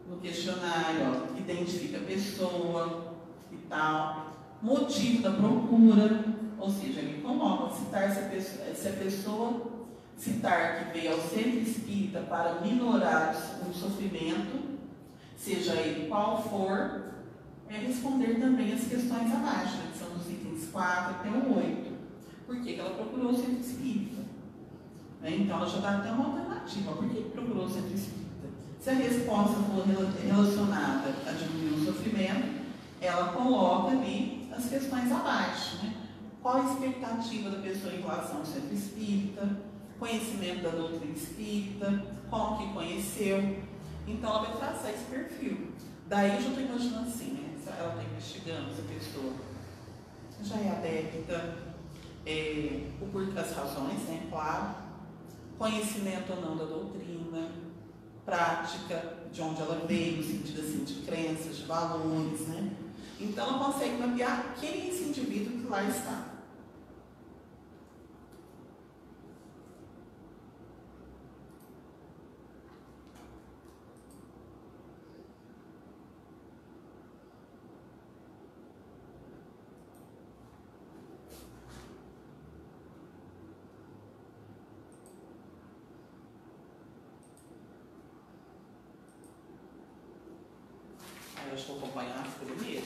no questionário, ó, identifica a pessoa e tal, motivo da procura, ou seja, ele coloca citar se a pessoa citar que veio ao centro espírita para minorar o sofrimento, seja ele qual for, é responder também as questões abaixo, que são dos itens 4 até o 8. Por que ela procurou o centro espírita? Então ela já dá até uma alternativa. Por que procurou o centro espírita? Se a resposta for relacionada a diminuir o sofrimento, ela coloca ali as questões abaixo, né? Qual a expectativa da pessoa em relação ao centro espírita? Conhecimento da doutrina espírita, como que conheceu. Então ela vai traçar esse perfil. Daí eu já estou imaginando assim, né? Ela está investigando essa pessoa. Já é adepta, o porquê das razões, né? Claro. Conhecimento ou não da doutrina, prática, de onde ela veio, no sentido assim, de crenças, de valores, né? Então ela consegue mapear quem é esse indivíduo que lá está. Eu estou acompanhando primeiro.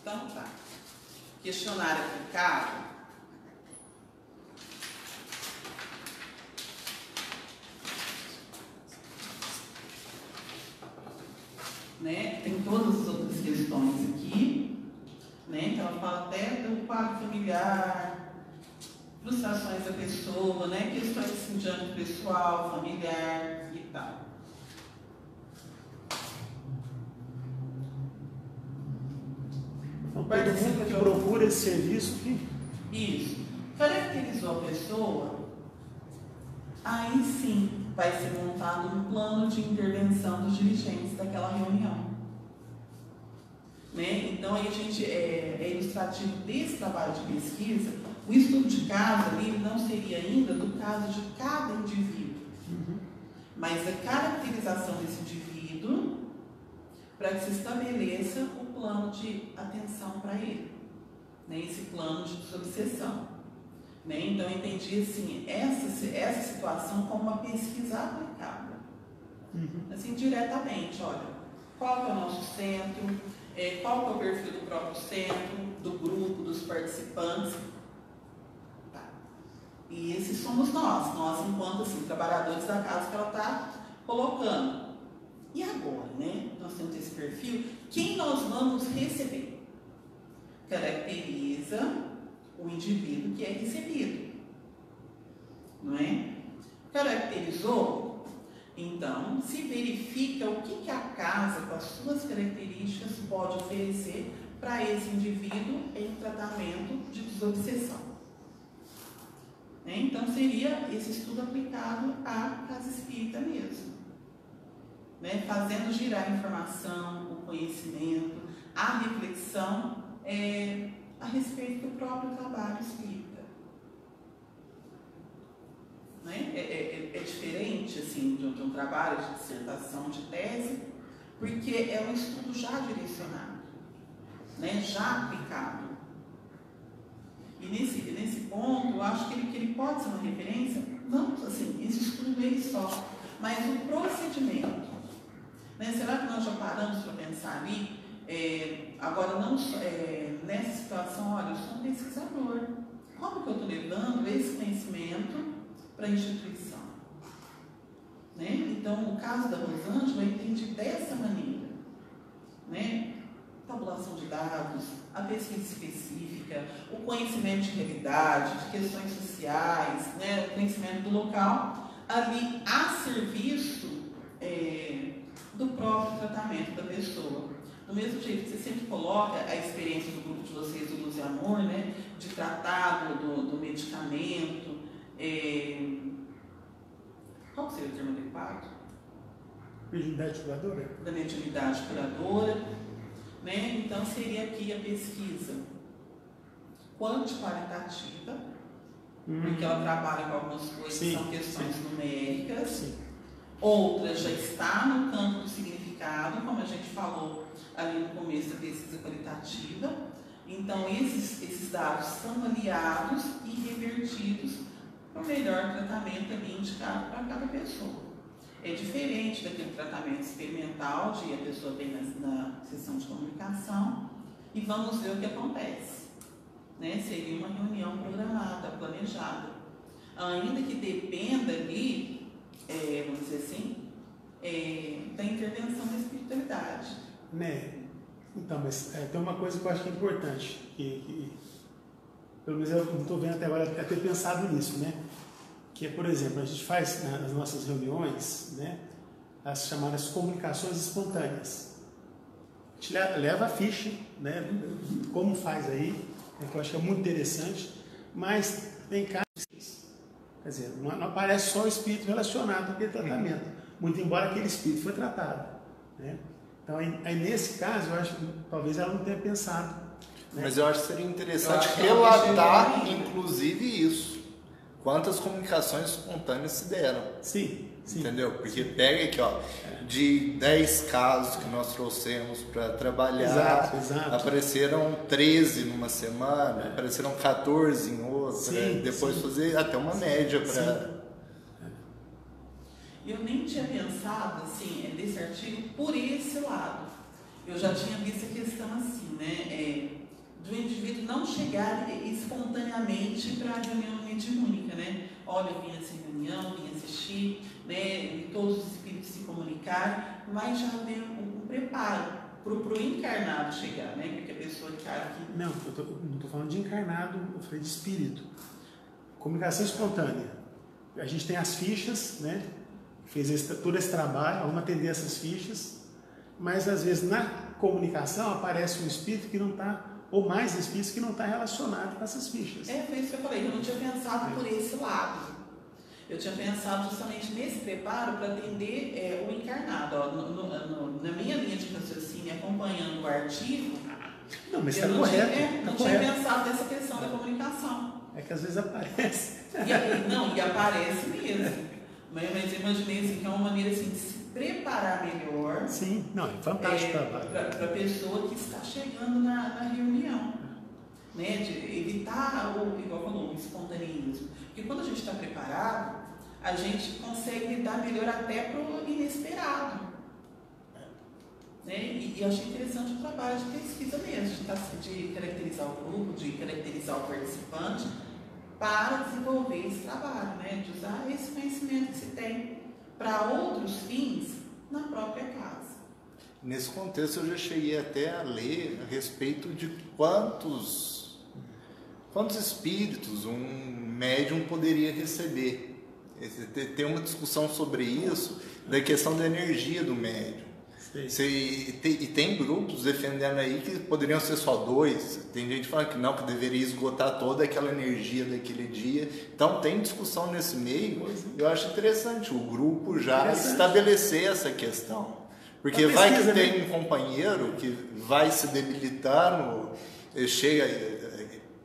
Então tá. Questionário aplicado. Né? Tem todas as outras questões aqui. Né? Então ela fala até do quadro familiar, frustrações da pessoa, né? Questões assim, de âmbito pessoal, familiar e tal. Todo mundo que procura esse serviço aqui. Isso. Caracterizou a pessoa, aí sim vai ser montado um plano de intervenção dos dirigentes daquela reunião. Né? Então, aí a gente é ilustrativo desse trabalho de pesquisa. O estudo de caso ali não seria ainda do caso de cada indivíduo, mas a caracterização desse indivíduo para que se estabeleça o plano de atenção para ele, né? Esse plano de desobsessão. Né? Então, eu entendi assim, essa situação como uma pesquisa aplicada. Assim, diretamente, olha, qual que é o nosso centro, qual que é o perfil do próprio centro, do grupo, dos participantes. Tá. E esses somos nós enquanto assim, trabalhadores da casa que ela está colocando. E agora, né? Nós temos esse perfil. Quem nós vamos receber? Caracteriza o indivíduo que é recebido. Não é? Caracterizou? Então, se verifica o que a casa, com as suas características, pode oferecer para esse indivíduo em tratamento de desobsessão. Né? Então, seria esse estudo aplicado à casa espírita mesmo. Né, fazendo girar a informação, o conhecimento, a reflexão a respeito do próprio trabalho espírita. Né? É diferente assim, de um trabalho de dissertação, de tese, porque é um estudo já direcionado, né, já aplicado. E nesse ponto, eu acho que ele pode ser uma referência, não assim, esse estudo ele só, mas o procedimento. Né? Será que nós já paramos para pensar ali? Agora, não nessa situação, olha, eu sou um pesquisador. Como que eu estou levando esse conhecimento para a instituição? Né? Então, o caso da Rosângela eu entendi dessa maneira. Né? Tá bom, manipulação de dados, a pesquisa específica, o conhecimento de realidade, de questões sociais, né, o conhecimento do local, ali a serviço do próprio tratamento da pessoa. Do mesmo jeito que você sempre coloca a experiência do grupo de vocês, do Luz e Amor, né, de tratar do medicamento, qual seria o termo adequado? Mediunidade curadora? Da mediunidade curadora, né? Então seria aqui a pesquisa quanti-qualitativa, porque ela trabalha com algumas coisas que são questões numéricas. Sim. Outras já está no campo do significado, como a gente falou ali no começo da pesquisa qualitativa. Então esses dados são aliados e revertidos para o melhor tratamento ali indicado para cada pessoa. É diferente daquele tratamento experimental de a pessoa vem na sessão de comunicação e vamos ver o que acontece. Né? Seria uma reunião programada, planejada. Ainda que dependa ali, vamos dizer assim, da intervenção da espiritualidade. Né? Então, mas tem uma coisa que eu acho que é importante, que pelo menos eu não estou vendo até agora ter pensado nisso, né? Que é, por exemplo, a gente faz nas nossas reuniões, né, as chamadas comunicações espontâneas. A gente leva a ficha, né, como faz aí, que eu acho que é muito interessante, mas tem casos, quer dizer, não aparece só o espírito relacionado àquele tratamento, muito embora aquele espírito foi tratado, né? Então, aí nesse caso, eu acho que talvez ela não tenha pensado. Né? Mas eu acho que seria interessante relatar, inclusive, isso. Quantas comunicações espontâneas se deram. Sim, sim. Entendeu? Porque pega aqui, ó, de 10 casos que nós trouxemos para trabalhar, exato. Apareceram 13 numa semana, apareceram 14 em outra, depois fazer até uma média para... Eu nem tinha pensado, assim, desse artigo por esse lado. Eu já tinha visto a questão assim, né, do indivíduo não chegar espontaneamente para a reunião mediúnica, né? Olha, eu vim nessa reunião, vim assistir, né? E todos os espíritos se comunicarem, mas já vem um preparo para o encarnado chegar, né? Porque a pessoa encarna aqui. Não, não estou falando de encarnado, eu falei de espírito. Comunicação espontânea. A gente tem as fichas, né? Fez todo esse trabalho, vamos atender essas fichas, mas às vezes na comunicação aparece um espírito que não está, ou mais espíritos que não está relacionado com essas fichas. Foi isso que eu falei, eu não tinha pensado por esse lado. Eu tinha pensado justamente nesse preparo para atender o encarnado. Ó, na minha linha de raciocínio, acompanhando o artigo, não, mas está correto. Não tinha pensado nessa questão da comunicação. É que às vezes aparece. E aparece mesmo. Mas eu imaginei assim, que é uma maneira assim, de se preparar melhor. Sim, não, é fantástico trabalho. Para a pessoa que está chegando na reunião. Né? De evitar, igual falou, o espontaneismo. Porque quando a gente está preparado, a gente consegue lidar melhor até para o inesperado. Né? E eu achei interessante o trabalho de pesquisa mesmo, de caracterizar o grupo, de caracterizar o participante, para desenvolver esse trabalho, né? De usar esse conhecimento que se tem para outros fins na própria casa. Nesse contexto, eu já cheguei até a ler a respeito de quantos espíritos um médium poderia receber. Tem uma discussão sobre isso, da questão da energia do médium. E tem grupos defendendo aí que poderiam ser só 2. Tem gente falando que não, que deveria esgotar toda aquela energia daquele dia. Então tem discussão nesse meio. Eu acho interessante o grupo já estabelecer essa questão. Porque vai que tem um companheiro que vai se debilitando,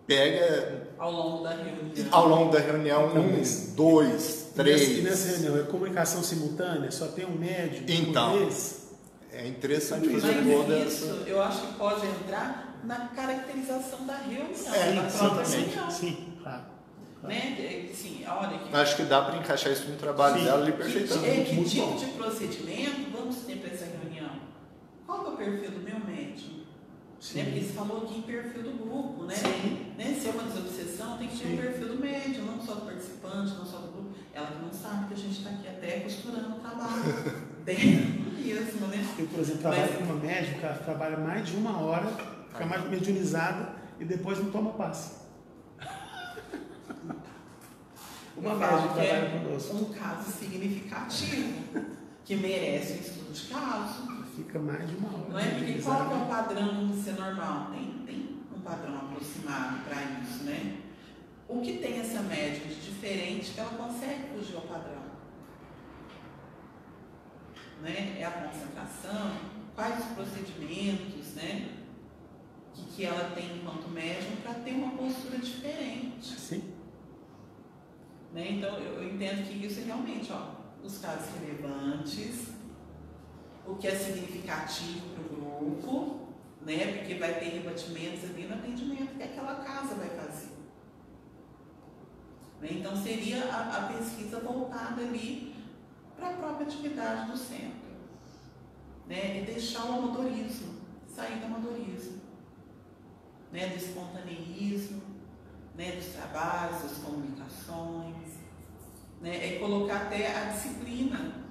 pega ao longo da reunião. Ao longo da reunião, 1, 2, 3. E nessa reunião é comunicação simultânea? Só tem um médium então, por vez? É interessante fazer isso, eu acho que pode entrar na caracterização da reunião, da própria reunião. Sim, claro. Né? Assim, olha que... Acho que dá para encaixar isso no trabalho dela ali perfeitamente. Que tipo de procedimento vamos ter para essa reunião? Qual é o perfil do meu médium? Né? Porque você falou aqui em perfil do grupo, né? Se é uma desobsessão, tem que ter um perfil do médium, não só do participante, não só do grupo. Ela que não sabe que a gente está aqui até costurando o trabalho dela. mesmo, né? Eu, por exemplo, trabalho com uma médica, ela trabalha mais de 1 hora, fica mais mediunizada e depois não toma passe. Uma médica trabalha conosco. Um caso significativo que merece um estudo de caso. Fica mais de 1 hora. Não é? Porque qual que é o padrão do ser normal? Tem um padrão aproximado para isso, né? O que tem essa médica de diferente que ela consegue fugir ao padrão? Né? É a concentração, quais os procedimentos, né? Que ela tem enquanto médium para ter uma postura diferente. Sim. Né? Então, eu entendo que isso é realmente, os casos relevantes, o que é significativo para o grupo, né? Porque vai ter rebatimentos ali no atendimento que aquela casa vai fazer. Né? Então, seria a pesquisa voltada ali para a própria atividade do centro. Né? E deixar o amadorismo, sair do amadorismo, né? Do espontaneísmo, né? Dos trabalhos, das comunicações, né? E colocar até a disciplina.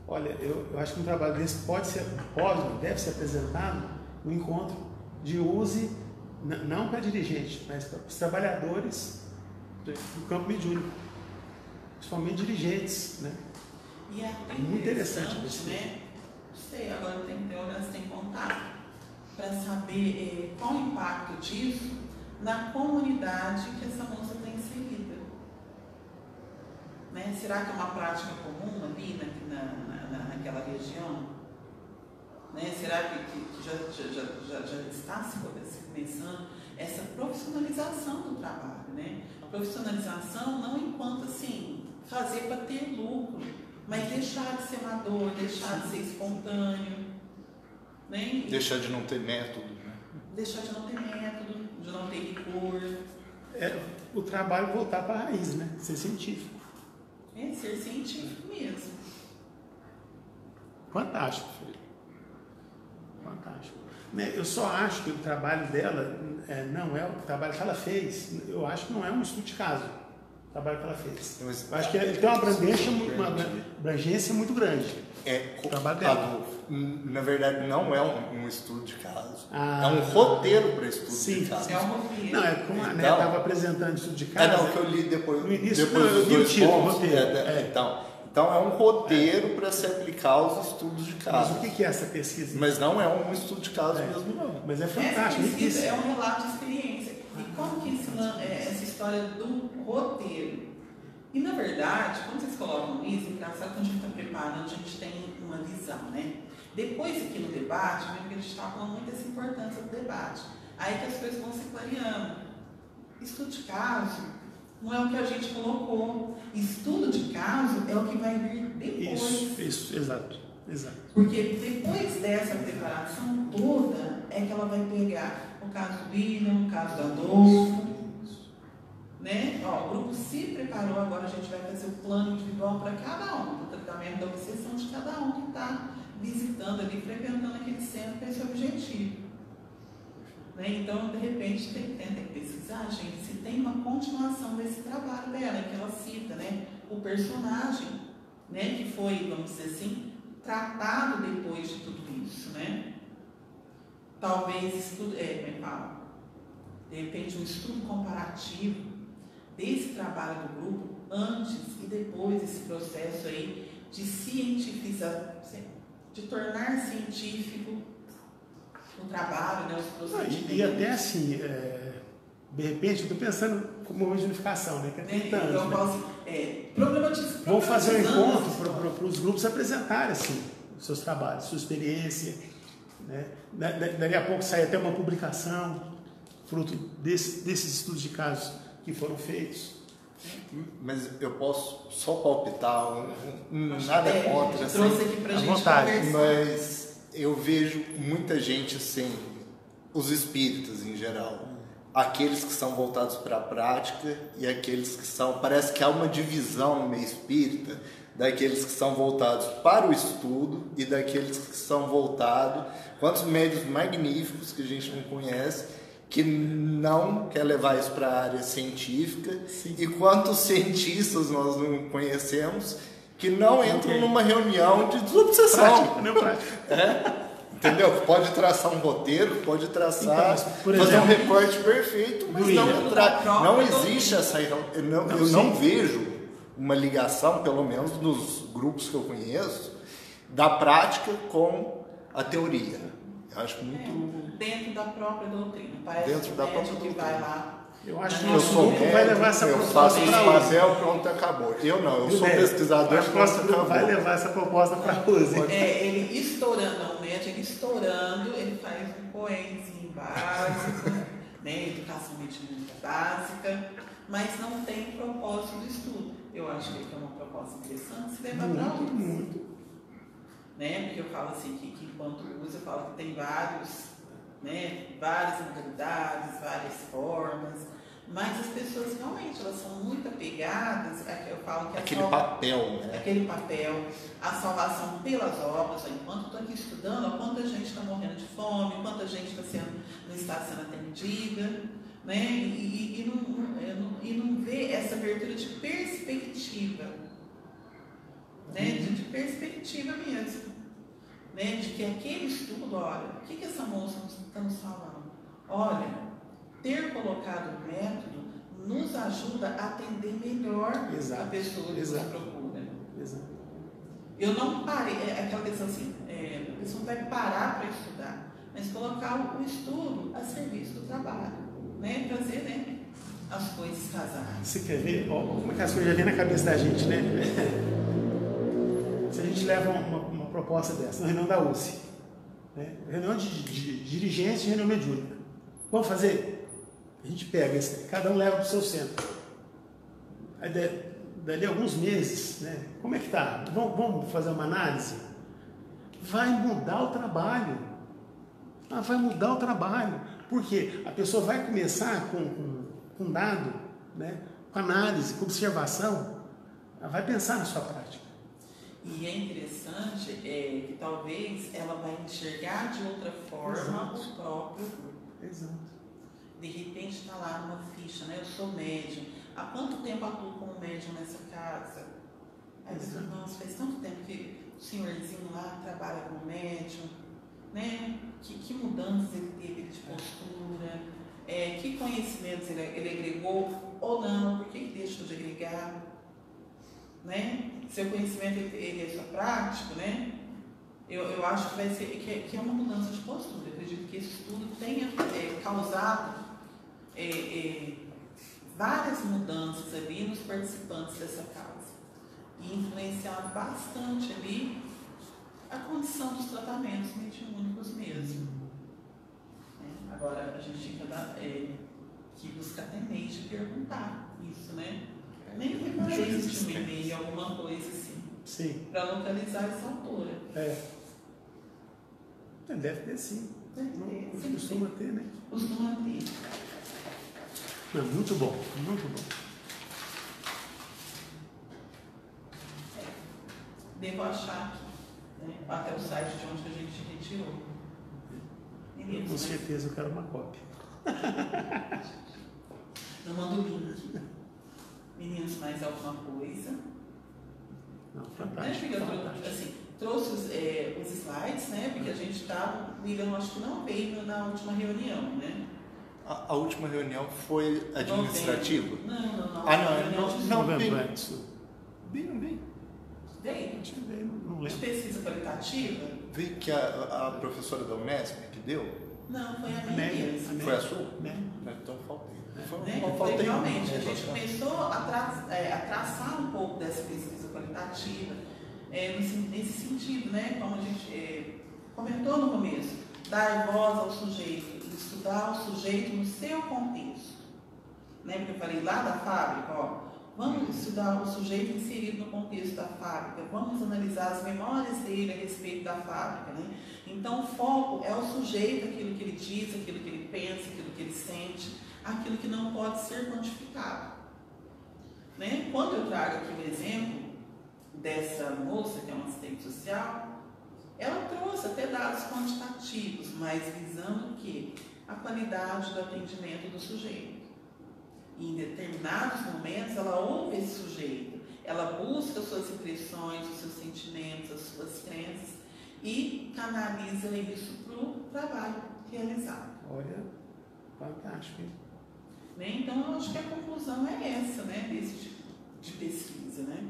Olha, eu acho que um trabalho desse deve ser apresentado no encontro de use, não para dirigente, mas para os trabalhadores do campo mediúnico, principalmente dirigentes, né? E é até muito interessante, né? Não sei, agora tem que ter olhar se tem contato para saber qual o impacto disso na comunidade que essa moça está inserida. Né? Será que é uma prática comum ali naquela região? Né? Será que já está se começando essa profissionalização do trabalho? Né? A profissionalização não enquanto assim, fazer para ter lucro, mas deixar de ser amador, deixar de ser espontâneo. Né? Deixar de não ter método. Né? Deixar de não ter método, de não ter rigor. O trabalho voltar para a raiz, né? Ser científico. Ser científico mesmo. Fantástico, filho. Fantástico. Eu só acho que o trabalho dela não é o trabalho que ela fez. Eu acho que não é um estudo de caso. O trabalho que ela fez. Eu acho que ele tem uma abrangência muito grande. O trabalho dela. Na verdade, não é um estudo de caso. É um roteiro para estudo de caso. É um roteiro. Não, é como a Né estava apresentando estudo de caso. Não, que eu li depois. No início, depois eu li o título, roteiro. Então é um roteiro para se aplicar aos estudos de caso. Mas o que é essa pesquisa? Mas não é um estudo de caso mesmo, não. Mas é fantástico. Essa pesquisa é um relato de experiência. E como que essa história do roteiro? E na verdade, quando vocês colocam isso, engraçado quando a gente está preparando, a gente tem uma visão, né? Depois aqui no debate, mesmo que a gente está falando muito dessa importância do debate. Aí que as coisas vão se clareando. Estudo de caso não é o que a gente colocou. Estudo de caso é o que vai vir depois. Isso, exato. Porque depois dessa preparação toda é que ela vai pegar o caso do William, o caso do Adolfo. Né? O grupo se preparou, agora a gente vai fazer o plano individual para cada um, o tratamento da obsessão de cada um que está visitando ali, frequentando aquele centro com esse objetivo. Né? Então, de repente, tem que pesquisar, gente, se tem uma continuação desse trabalho dela, que ela cita, né? O personagem, né? Que foi, vamos dizer assim, tratado depois de tudo isso, né? Talvez estudo, de repente um estudo comparativo desse trabalho do grupo antes e depois desse processo aí de cientificação, de tornar científico o trabalho, né, os procedimentos. E até assim, de repente, eu estou pensando como uma unificação, né? Que é 30 anos. Então, né? Vou fazer um encontro para os grupos apresentarem assim, os seus trabalhos, sua experiência. Né? Daqui a pouco sai até uma publicação, fruto desses estudos de casos que foram feitos. Mas eu posso só palpitar, nada contra. Trouxe aqui pra gente conversar. Mas eu vejo muita gente assim, os espíritas em geral, aqueles que são voltados para a prática e aqueles que são, parece que há uma divisão no meio espírita, daqueles que são voltados para o estudo e daqueles que são voltados, quantos médios magníficos que a gente não conhece, que não quer levar isso para a área científica. Sim. E quantos cientistas nós não conhecemos que não entram numa reunião de desobsessão. Entendeu? Pode traçar um roteiro, pode traçar, fazer um recorte perfeito, mas não existe essa... Eu não vejo uma ligação, pelo menos nos grupos que eu conheço, da prática com a teoria. Eu acho muito... dentro da própria doutrina. Parece dentro da própria doutrina. Vai lá. Eu acho que o nosso grupo vai levar essa proposta para uso. Eu faço esse papel, pronto, acabou. Eu não, eu sou pesquisador, acho que o nosso grupo vai levar essa proposta para uso. Ele estourando, não, ele estourando, ele faz um poemzinho básico, né, educação mediúnica básica, mas não tem propósito do estudo. Eu acho que é uma proposta interessante se levar para uso. Muito. Né? Porque eu falo assim, que enquanto uso, eu falo que tem várias modalidades, várias formas, mas as pessoas realmente, elas são muito apegadas, eu falo que aquele papel, né? Aquele papel, a salvação pelas obras, enquanto estou aqui estudando, quanta gente está morrendo de fome, quanta gente não está sendo atendida, né? E não vê essa abertura de perspectiva, né? De perspectiva mesmo, né? De que aquele estudo, olha, o que essa moça está nos falando? Olha, ter colocado o método nos ajuda a atender melhor a pessoa que nos procura. Exato. Eu não parei, aquela questão assim, a pessoa não vai parar para estudar, mas colocar o estudo a serviço do trabalho, né? Fazer, né, as coisas casarem. Você quer ver como é que as coisas já vêm na cabeça da gente, né? Se a gente leva uma proposta dessa, na reunião da USE, né? Reunião de dirigentes de reunião mediúnica. Vamos fazer? A gente pega esse, cada um leva para o seu centro. Aí dali a alguns meses, né? Como é que tá? Vamos fazer uma análise? Vai mudar o trabalho. Vai mudar o trabalho. Porque a pessoa vai começar com dado, né? Com análise, com observação. Ela vai pensar na sua prática. E é interessante que talvez ela vai enxergar de outra forma o próprio grupo. Exato. De repente está lá numa ficha, né? Eu sou médium. Há quanto tempo atuo como médium nessa casa? Aí você fala, nossa, faz tanto tempo que o senhorzinho lá trabalha como médium, né? Que mudanças ele teve de postura, que conhecimentos ele agregou ou não, por que ele deixou de agregar, né? Seu conhecimento ele é só prático, né? Eu acho que vai ser que é uma mudança de postura. Eu acredito que esse estudo tenha causado várias mudanças ali nos participantes dessa casa e influenciado bastante ali a condição dos tratamentos mediúnicos mesmo. Agora a gente tem que buscar até meio de perguntar isso, né? Nem que existe um e-mail, alguma coisa assim. Sim. Para localizar essa autora. Deve ter sim. Não costuma ter, né? Costuma ter. Não, muito bom, muito bom. Devo achar aqui, né? Até o site de onde a gente retirou. Meninos, com certeza eu quero uma cópia. Eu mando o link. Meninos, mais alguma coisa? Não, fantástico. Trouxe os slides, né? Porque a gente estava ligando, acho que não veio na última reunião, né? A última reunião foi administrativa? Não. Não, Bem. Veio? Não De lembro. pesquisa qualitativa? Veio que a professora da Unesp que deu? Não, foi a minha mesmo. Foi a sua? Então faltei. Foi realmente, a gente começou a traçar um pouco dessa pesquisa qualitativa, nesse sentido, né? Como a gente comentou no começo, dar voz ao sujeito, estudar o sujeito no seu contexto. Lembra que eu falei lá da fábrica? Vamos estudar o sujeito inserido no contexto da fábrica, vamos analisar as memórias dele a respeito da fábrica, né? Então o foco é o sujeito, aquilo que ele diz, aquilo que ele pensa, aquilo que ele sente, aquilo que não pode ser quantificado, né? Quando eu trago aqui o exemplo dessa moça, que é uma assistente social, ela trouxe até dados quantitativos, mas visando o quê? A qualidade do atendimento do sujeito. E em determinados momentos ela ouve esse sujeito ela busca as suas impressões, os seus sentimentos, as suas crenças e canaliza isso para o trabalho realizado. Olha, fantástico, hein? Né? Então, eu acho que a conclusão é essa, né, desse tipo de pesquisa. Né?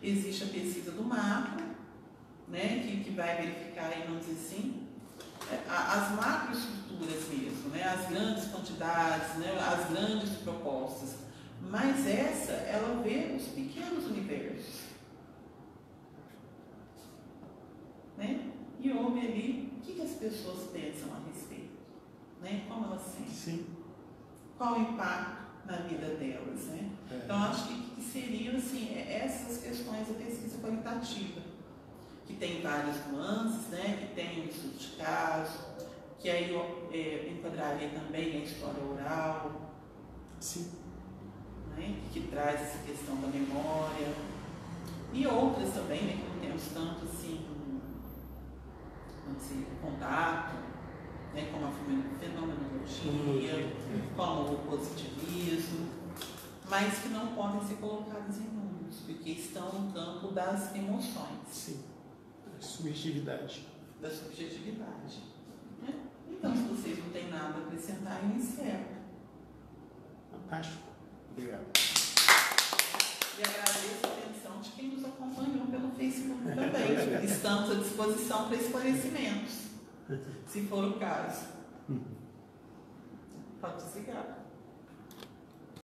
Existe a pesquisa do macro, né, que vai verificar, aí, vamos dizer assim, as macroestruturas mesmo, né, as grandes quantidades, né, as grandes propostas. Mas essa, ela vê os pequenos universos. Né? E ouve ali o que as pessoas pensam a respeito. Né? Como elas sentem. Sim. Qual o impacto na vida delas. Né? Então, acho que seriam assim, essas questões da pesquisa qualitativa, que tem várias nuances, né? Que tem um estudo de caso, que aí eu enquadraria também a história oral. Sim. Né, que traz essa questão da memória, e outras também, né, que não temos tanto assim, vamos dizer, contato, né, como a fenomenologia, como o positivismo, mas que não podem ser colocadas em números, porque estão no campo das emoções. Sim, da subjetividade. Da subjetividade. Né? Então, se vocês não têm nada a acrescentar, eu encerro. Fantástico. Obrigado. E agradeço a atenção de quem nos acompanhou pelo Facebook também. Estamos à disposição para esclarecimentos, se for o caso. Pode desligar.